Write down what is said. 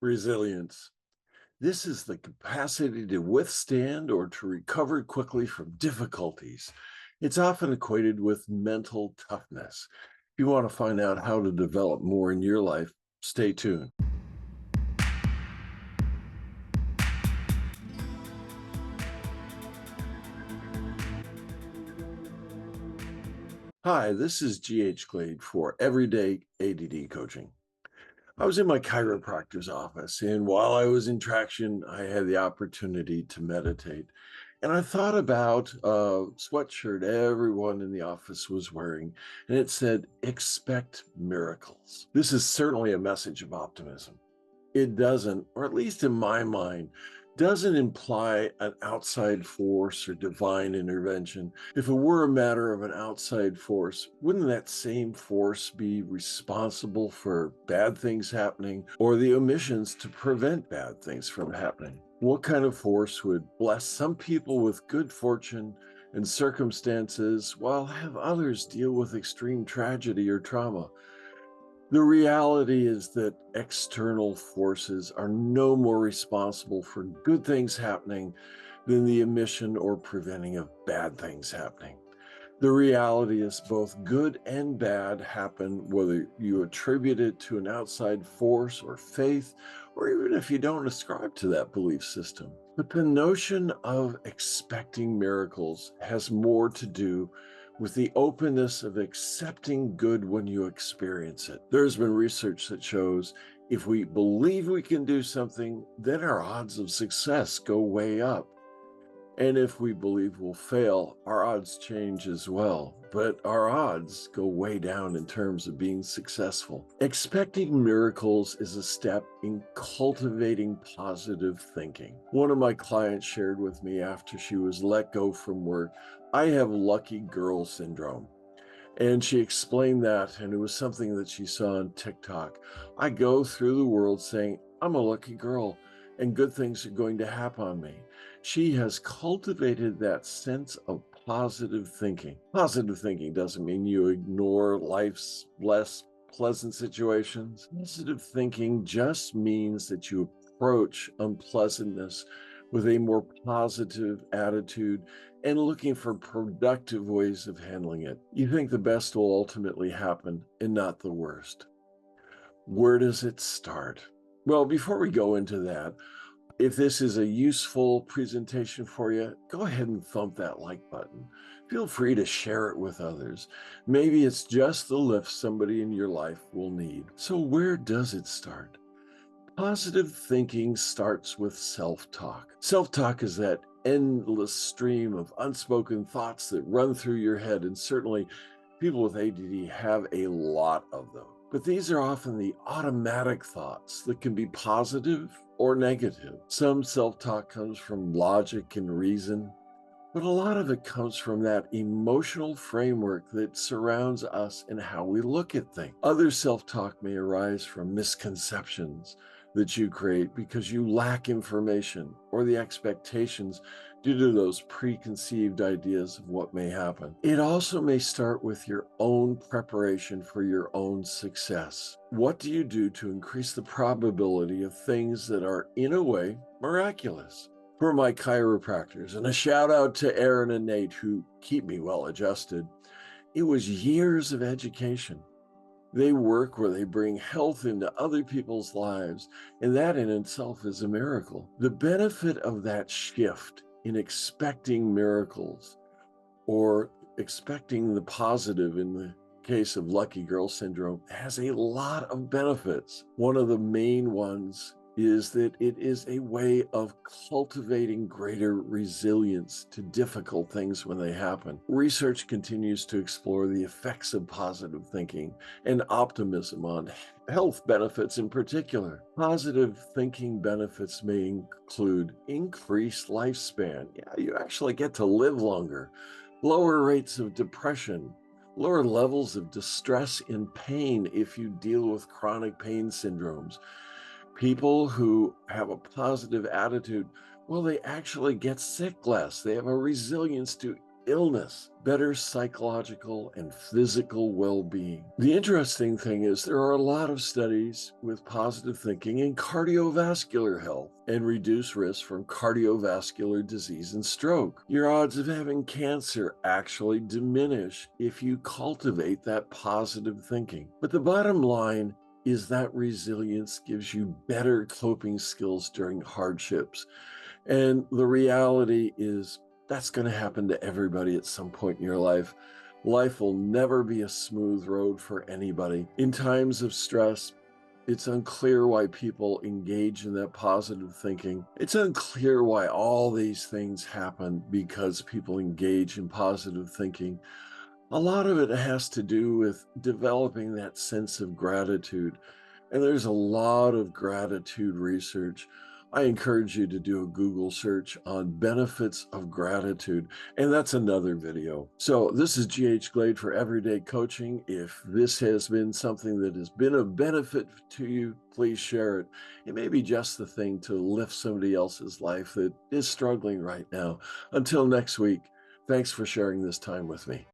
Resilience. This is the capacity to withstand or to recover quickly from difficulties. It's often equated with mental toughness. If you want to find out how to develop more in your life, stay tuned. Hi, this is GH Glade for Everyday ADD Coaching. I was in my chiropractor's office, and while I was in traction, I had the opportunity to meditate. And I thought about a sweatshirt everyone in the office was wearing, and it said, "Expect miracles." This is certainly a message of optimism. It doesn't, or at least in my mind, doesn't imply an outside force or divine intervention. If it were a matter of an outside force, wouldn't that same force be responsible for bad things happening or the omissions to prevent bad things from happening? What kind of force would bless some people with good fortune and circumstances while have others deal with extreme tragedy or trauma? The reality is that external forces are no more responsible for good things happening than the omission or preventing of bad things happening. The reality is both good and bad happen whether you attribute it to an outside force or faith, or even if you don't ascribe to that belief system. But the notion of expecting miracles has more to do with the openness of accepting good when you experience it. There's been research that shows if we believe we can do something, then our odds of success go way up. And if we believe we'll fail, our odds change as well. But our odds go way down in terms of being successful. Expecting miracles is a step in cultivating positive thinking. One of my clients shared with me after she was let go from work, "I have lucky girl syndrome." And she explained that, and it was something that she saw on TikTok. "I go through the world saying, I'm a lucky girl, and good things are going to happen on me." She has cultivated that sense of positive thinking. Positive thinking doesn't mean you ignore life's less pleasant situations. Positive thinking just means that you approach unpleasantness with a more positive attitude and looking for productive ways of handling it. You think the best will ultimately happen and not the worst. Where does it start? Well, before we go into that, if this is a useful presentation for you, go ahead and thump that like button. Feel free to share it with others. Maybe it's just the lift somebody in your life will need. So where does it start? Positive thinking starts with self-talk. Self-talk is that endless stream of unspoken thoughts that run through your head, and certainly people with ADD have a lot of them. But these are often the automatic thoughts that can be positive or negative. Some self-talk comes from logic and reason, but a lot of it comes from that emotional framework that surrounds us and how we look at things. Other self-talk may arise from misconceptions that you create because you lack information or the expectations due to those preconceived ideas of what may happen. It also may start with your own preparation for your own success. What do you do to increase the probability of things that are, in a way, miraculous? For my chiropractors, and a shout out to Aaron and Nate who keep me well adjusted, it was years of education. They work where they bring health into other people's lives, and that in itself is a miracle. The benefit of that shift in expecting miracles or expecting the positive in the case of lucky girl syndrome has a lot of benefits. One of the main ones is that it is a way of cultivating greater resilience to difficult things when they happen. Research continues to explore the effects of positive thinking and optimism on health benefits in particular. Positive thinking benefits may include increased lifespan. Yeah, you actually get to live longer, lower rates of depression, lower levels of distress and pain if you deal with chronic pain syndromes. People who have a positive attitude, well, they actually get sick less. They have a resilience to illness, better psychological and physical well being. The interesting thing is, there are a lot of studies with positive thinking in cardiovascular health and reduce risk from cardiovascular disease and stroke. Your odds of having cancer actually diminish if you cultivate that positive thinking. But the bottom line is that resilience gives you better coping skills during hardships. And the reality is that's going to happen to everybody at some point in your life. Life will never be a smooth road for anybody. In times of stress, it's unclear why people engage in that positive thinking. It's unclear why all these things happen because people engage in positive thinking. A lot of it has to do with developing that sense of gratitude. And there's a lot of gratitude research. I encourage you to do a Google search on benefits of gratitude, and that's another video. So this is GH Glade for Everyday Coaching. If this has been something that has been of benefit to you, please share it. It may be just the thing to lift somebody else's life that is struggling right now. Until next week, thanks for sharing this time with me.